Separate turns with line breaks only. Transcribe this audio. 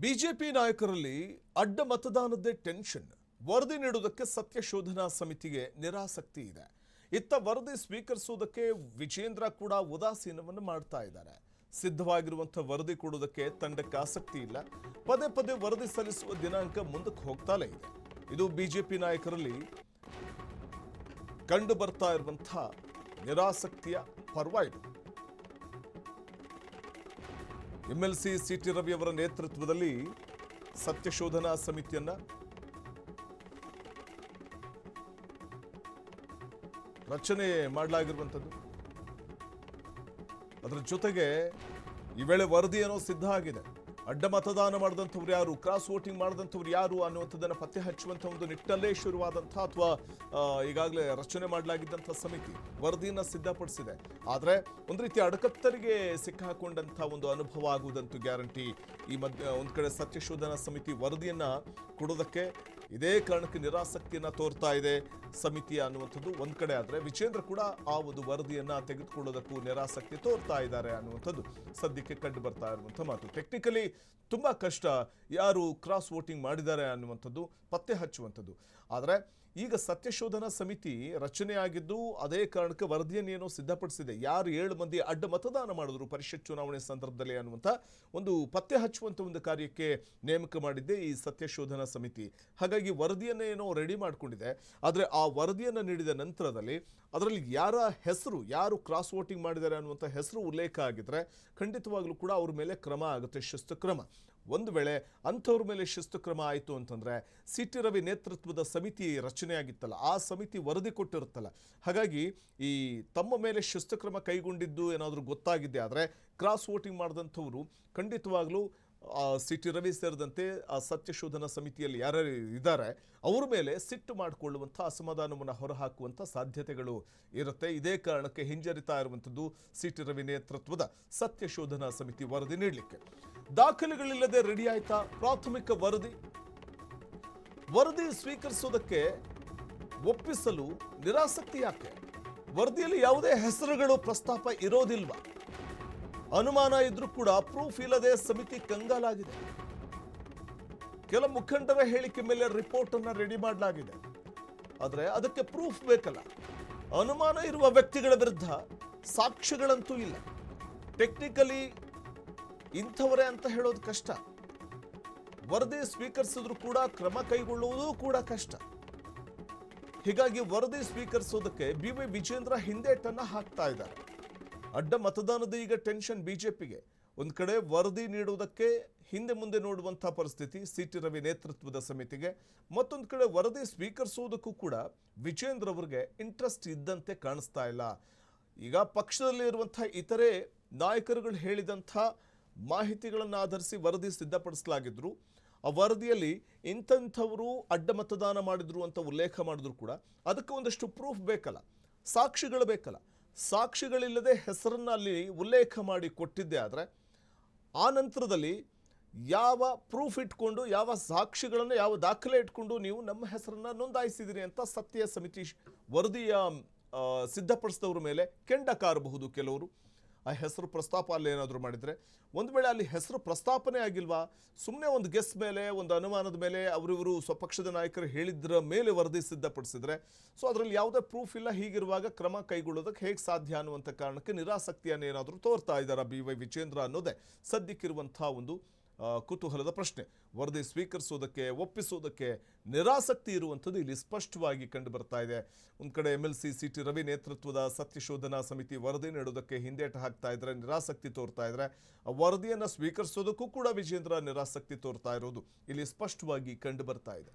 BJP ನಾಯಕರಲ್ಲಿ ಅಡ್ಡ ಮತದಾನದ ಟೆನ್ಷನ್. ವರದಿ ನೀಡುವುದಕ್ಕೆ ಸತ್ಯ ಶೋಧನಾ ಸಮಿತಿಗೆ ನಿರಾಸಕ್ತಿ ಇದೆ. ಇತ್ತ ವರದಿ ಸ್ವೀಕರಿಸುವುದಕ್ಕೆ ವಿಜೇಂದ್ರ ಕೂಡ ಉದಾಸೀನವನ್ನು ಮಾಡ್ತಾ ಇದ್ದಾರೆ. ಸಿದ್ಧವಾಗಿರುವಂತಹ ವರದಿ ಕೊಡುವುದಕ್ಕೆ ತಂಡಕ್ಕೆ ಆಸಕ್ತಿ ಇಲ್ಲ. ಪದೇ ಪದೇ ವರದಿ ಸಲ್ಲಿಸುವ ದಿನಾಂಕ ಮುಂದಕ್ಕೆ ಹೋಗ್ತಾಲೇ ಇದೆ. ಇದು ಬಿಜೆಪಿ ನಾಯಕರಲ್ಲಿ ಕಂಡು ಬರ್ತಾ ಇರುವಂತಹ ನಿರಾಸಕ್ತಿಯ ಪರ್ವ ಇದು. ಎಂಎಲ್ಸಿ ಸಿಟಿ ರವಿ ಅವರ ನೇತೃತ್ವದಲ್ಲಿ ಸತ್ಯಶೋಧನಾ ಸಮಿತಿಯನ್ನ ರಚನೆ ಮಾಡಲಾಗಿರುವಂಥದ್ದು. ಅದರ ಜೊತೆಗೆ ಈ ವೇಳೆ ವರದಿ ಏನೋ ಸಿದ್ಧ ಆಗಿದೆ. ಅಡ್ಡ ಮತದಾನ ಮಾಡಿದಂಥವ್ರು ಯಾರು, ಕ್ರಾಸ್ ವೋಟಿಂಗ್ ಮಾಡಿದಂಥವ್ರು ಯಾರು ಅನ್ನುವಂಥದ್ದನ್ನು ಪತ್ತೆ ಹಚ್ಚುವಂಥ ಒಂದು ನಿಟ್ಟಲ್ಲೇ ಶುರುವಾದಂಥ ಅಥವಾ ಈಗಾಗಲೇ ರಚನೆ ಮಾಡಲಾಗಿದ್ದಂಥ ಸಮಿತಿ ವರದಿಯನ್ನು ಸಿದ್ಧಪಡಿಸಿದೆ. ಆದರೆ ಒಂದು ರೀತಿ ಅಡಕತ್ತರಿಗೆ ಸಿಕ್ಕಾಕೊಂಡಂಥ ಒಂದು ಅನುಭವ ಆಗುವುದಂತೂ ಗ್ಯಾರಂಟಿ. ಈ ಮಧ್ಯೆ ಒಂದು ಕಡೆ ಸತ್ಯಶೋಧನಾ ಸಮಿತಿ ವರದಿಯನ್ನು ಕೊಡೋದಕ್ಕೆ ಇದೇ ಕಾರಣಕ್ಕೆ ನಿರಾಸಕ್ತಿಯನ್ನು ತೋರ್ತಾ ಇದೆ ಸಮಿತಿ ಅನ್ನುವಂಥದ್ದು ಒಂದು ಕಡೆ. ಆದರೆ ವಿಜೇಂದ್ರ ಕೂಡ ಆ ಒಂದು ವರದಿಯನ್ನು ತೆಗೆದುಕೊಳ್ಳೋದಕ್ಕೂ ನಿರಾಸಕ್ತಿ ತೋರ್ತಾ ಇದ್ದಾರೆ ಅನ್ನುವಂಥದ್ದು ಸದ್ಯಕ್ಕೆ ಕಂಡು ಬರ್ತಾ ಇರುವಂಥ ಮಾತು. ಟೆಕ್ನಿಕಲಿ ತುಂಬ ಕಷ್ಟ ಯಾರು ಕ್ರಾಸ್ ವೋಟಿಂಗ್ ಮಾಡಿದ್ದಾರೆ ಅನ್ನುವಂಥದ್ದು ಪತ್ತೆ ಹಚ್ಚುವಂಥದ್ದು. ಆದರೆ ಈಗ ಸತ್ಯಶೋಧನಾ ಸಮಿತಿ ರಚನೆಯಾಗಿದ್ದು ಅದೇ ಕಾರಣಕ್ಕೆ ವರದಿಯನ್ನೇನೋ ಸಿದ್ಧಪಡಿಸಿದೆ. ಯಾರು 7 ಮಂದಿ ಅಡ್ಡ ಮತದಾನ ಮಾಡಿದ್ರು ಪರಿಷತ್ ಚುನಾವಣೆ ಸಂದರ್ಭದಲ್ಲಿ ಅನ್ನುವಂಥ ಒಂದು ಪತ್ತೆ ಹಚ್ಚುವಂಥ ಒಂದು ಕಾರ್ಯಕ್ಕೆ ನೇಮಕ ಮಾಡಿದ್ದೆ ಈ ಸತ್ಯಶೋಧನಾ ಸಮಿತಿ. ಹಾಗಾಗಿ ವರದಿಯನ್ನೇನೋ ರೆಡಿ ಮಾಡಿಕೊಂಡಿದೆ. ಆದರೆ ಆ ವರದಿಯನ್ನು ನೀಡಿದ ನಂತರದಲ್ಲಿ ಅದರಲ್ಲಿ ಯಾರ ಹೆಸರು, ಯಾರು ಕ್ರಾಸ್ ವೋಟಿಂಗ್ ಮಾಡಿದ್ದಾರೆ ಅನ್ನುವಂಥ ಹೆಸರು ಉಲ್ಲೇಖ ಆಗಿದ್ರೆ ಖಂಡಿತವಾಗ್ಲೂ ಕೂಡ ಅವ್ರ ಮೇಲೆ ಕ್ರಮ ಆಗುತ್ತೆ, ಶಿಸ್ತು ಕ್ರಮ. ಒಂದು ವೇಳೆ ಅಂಥವ್ರ ಮೇಲೆ ಶಿಸ್ತು ಕ್ರಮ ಆಯಿತು ಅಂತಂದರೆ ಸಿಟಿ ರವಿ ನೇತೃತ್ವದ ಸಮಿತಿ ರಚನೆಯಾಗಿತ್ತಲ್ಲ, ಆ ಸಮಿತಿ ವರದಿ ಕೊಟ್ಟಿರುತ್ತಲ್ಲ, ಹಾಗಾಗಿ ಈ ತಮ್ಮ ಮೇಲೆ ಶಿಸ್ತು ಕ್ರಮ ಕೈಗೊಂಡಿದ್ದು ಏನಾದರೂ ಗೊತ್ತಾಗಿದ್ದೆ ಆದರೆ ಕ್ರಾಸ್ ವೋಟಿಂಗ್ ಮಾಡಿದಂಥವರು ಖಂಡಿತವಾಗ್ಲೂ ಸಿಟಿ ರವಿ ಸೇರಿದಂತೆ ಆ ಸತ್ಯಶೋಧನಾ ಸಮಿತಿಯಲ್ಲಿ ಯಾರ್ಯಾರು ಇದ್ದಾರೆ ಅವ್ರ ಮೇಲೆ ಸಿಟ್ಟು ಮಾಡಿಕೊಳ್ಳುವಂಥ, ಅಸಮಾಧಾನವನ್ನು ಹೊರಹಾಕುವಂಥ ಸಾಧ್ಯತೆಗಳು ಇರುತ್ತೆ. ಇದೇ ಕಾರಣಕ್ಕೆ ಹಿಂಜರಿತಾ ಇರುವಂಥದ್ದು ಸಿಟಿ ರವಿ ನೇತೃತ್ವದ ಸತ್ಯಶೋಧನಾ ಸಮಿತಿ ವರದಿ ನೀಡಲಿಕ್ಕೆ. ದಾಖಲೆಗಳಿಲ್ಲದೆ ರೆಡಿ ಆಯ್ತಾ ಪ್ರಾಥಮಿಕ ವರದಿ ಸ್ವೀಕರಿಸೋದಕ್ಕೆ ಒಪ್ಪಿಸಲು ನಿರಾಸಕ್ತಿ ಯಾಕೆ? ವರದಿಯಲ್ಲಿ ಯಾವುದೇ ಹೆಸರುಗಳು ಪ್ರಸ್ತಾಪ ಇರೋದಿಲ್ವಾ? ಅನುಮಾನ ಇದ್ರೂ ಕೂಡ ಪ್ರೂಫ್ ಇಲ್ಲದೆ ಸಮಿತಿ ಕಂಗಾಲಾಗಿದೆ. ಕೆಲ ಮುಖಂಡರ ಹೇಳಿಕೆ ಮೇಲೆ ರಿಪೋರ್ಟ್ ಅನ್ನ ರೆಡಿ ಮಾಡಲಾಗಿದೆ. ಆದರೆ ಅದಕ್ಕೆ ಪ್ರೂಫ್ ಬೇಕಲ್ಲ. ಅನುಮಾನ ಇರುವ ವ್ಯಕ್ತಿಗಳ ವಿರುದ್ಧ ಸಾಕ್ಷ್ಯಗಳಂತೂ ಇಲ್ಲ. ಟೆಕ್ನಿಕಲಿ ಇಂಥವರೇ ಅಂತ ಹೇಳೋದು ಕಷ್ಟ. ವರದಿ ಸ್ವೀಕರಿಸಿದ್ರು ಕೂಡ ಕ್ರಮ ಕೈಗೊಳ್ಳುವುದು ಕೂಡ ಕಷ್ಟ. ಹೀಗಾಗಿ ವರದಿ ಸ್ವೀಕರಿಸೋದಕ್ಕೆ BY ವಿಜೇಂದ್ರ ಹಿಂದೇಟನ್ನ ಹಾಕ್ತಾ ಇದ್ದಾರೆ. ಅಡ್ಡ ಮತದಾನದ ಈಗ ಟೆನ್ಷನ್ ಬಿಜೆಪಿಗೆ. ಒಂದು ಕಡೆ ವರದಿ ನೀಡುವುದಕ್ಕೆ ಹಿಂದೆ ಮುಂದೆ ನೋಡುವಂಥ ಪರಿಸ್ಥಿತಿ ಸಿಟಿ ರವಿ ನೇತೃತ್ವದ ಸಮಿತಿಗೆ. ಮತ್ತೊಂದು ಕಡೆ ವರದಿ ಸ್ವೀಕರಿಸುವುದಕ್ಕೂ ಕೂಡ ವಿಜೇಂದ್ರ ಅವರಿಗೆ ಇಂಟ್ರೆಸ್ಟ್ ಇದ್ದಂತೆ ಕಾಣಿಸ್ತಾ ಇಲ್ಲ. ಈಗ ಪಕ್ಷದಲ್ಲಿ ಇರುವಂಥ ಇತರೆ ನಾಯಕರುಗಳು ಹೇಳಿದಂಥ ಮಾಹಿತಿಗಳನ್ನು ಆಧರಿಸಿ ವರದಿ ಸಿದ್ಧಪಡಿಸಲಾಗಿದ್ರು. ಆ ವರದಿಯಲ್ಲಿ ಇಂಥವರು ಅಡ್ಡ ಮತದಾನ ಮಾಡಿದ್ರು ಅಂತ ಉಲ್ಲೇಖ ಮಾಡಿದ್ರು ಕೂಡ ಅದಕ್ಕೆ ಒಂದಷ್ಟು ಪ್ರೂಫ್ ಬೇಕಲ್ಲ, ಸಾಕ್ಷಿಗಳು ಬೇಕಲ್ಲ. ಸಾಕ್ಷಿಗಳಿಲ್ಲದೆ ಹೆಸರನ್ನು ಅಲ್ಲಿ ಉಲ್ಲೇಖ ಮಾಡಿ ಕೊಟ್ಟಿದ್ದೆ ಆದರೆ ಆ ನಂತರದಲ್ಲಿ ಯಾವ ಪ್ರೂಫ್ ಇಟ್ಕೊಂಡು, ಯಾವ ಸಾಕ್ಷಿಗಳನ್ನು, ಯಾವ ದಾಖಲೆ ಇಟ್ಕೊಂಡು ನೀವು ನಮ್ಮ ಹೆಸರನ್ನು ನೋಂದಾಯಿಸಿದಿರಿ ಅಂತ ಸತ್ಯ ಸಮಿತಿ ವರದಿಯ ಸಿದ್ಧಪಡಿಸಿದವ್ರ ಮೇಲೆ ಕೆಂಡ ಕಾರಬಹುದು ಕೆಲವರು. ಆ ಹೆಸರು ಪ್ರಸ್ತಾಪ ಅಲ್ಲಿ ಏನಾದರೂ ಮಾಡಿದರೆ, ಒಂದು ವೇಳೆ ಅಲ್ಲಿ ಹೆಸರು ಪ್ರಸ್ತಾಪನೆ ಆಗಿಲ್ವಾ, ಸುಮ್ಮನೆ ಒಂದು ಗೆಸ್ ಮೇಲೆ, ಒಂದು ಅನುಮಾನದ ಮೇಲೆ ಅವರಿವರು ಸ್ವಪಕ್ಷದ ನಾಯಕರು ಹೇಳಿದ್ರ ಮೇಲೆ ವರದಿ ಸಿದ್ಧಪಡಿಸಿದ್ರೆ ಸೊ ಅದರಲ್ಲಿ ಯಾವುದೇ ಪ್ರೂಫ್ ಇಲ್ಲ. ಹೀಗಿರುವಾಗ ಕ್ರಮ ಕೈಗೊಳ್ಳೋದಕ್ಕೆ ಹೇಗೆ ಸಾಧ್ಯ ಅನ್ನುವಂಥ ಕಾರಣಕ್ಕೆ ನಿರಾಸಕ್ತಿಯನ್ನು ಏನಾದರೂ ತೋರ್ತಾ ಇದ್ದಾರೆ BY ವಿಜೇಂದ್ರ ಅನ್ನೋದೇ ಸದ್ಯಕ್ಕಿರುವಂಥ ಒಂದು ಕುತೂಹಲದ ಪ್ರಶ್ನೆ. ವರದಿ ಸ್ವೀಕರಿಸೋದಕ್ಕೆ, ಒಪ್ಪಿಸೋದಕ್ಕೆ ನಿರಾಸಕ್ತಿ ಇರುವಂಥದ್ದು ಇಲ್ಲಿ ಸ್ಪಷ್ಟವಾಗಿ ಕಂಡು ಬರ್ತಾ ಇದೆ. ಒಂದು ಕಡೆ MLC ಸಿಟಿ ರವಿ ನೇತೃತ್ವದ ಸತ್ಯಶೋಧನಾ ಸಮಿತಿ ವರದಿ ನೀಡೋದಕ್ಕೆ ಹಿಂದೇಟು ಹಾಕ್ತಾ ಇದ್ರೆ, ನಿರಾಸಕ್ತಿ ತೋರ್ತಾ ಇದ್ರೆ, ವರದಿಯನ್ನು ಸ್ವೀಕರಿಸೋದಕ್ಕೂ ಕೂಡ ವಿಜೇಂದ್ರ ನಿರಾಸಕ್ತಿ ತೋರ್ತಾ ಇರೋದು ಇಲ್ಲಿ ಸ್ಪಷ್ಟವಾಗಿ ಕಂಡು ಬರ್ತಾ ಇದೆ.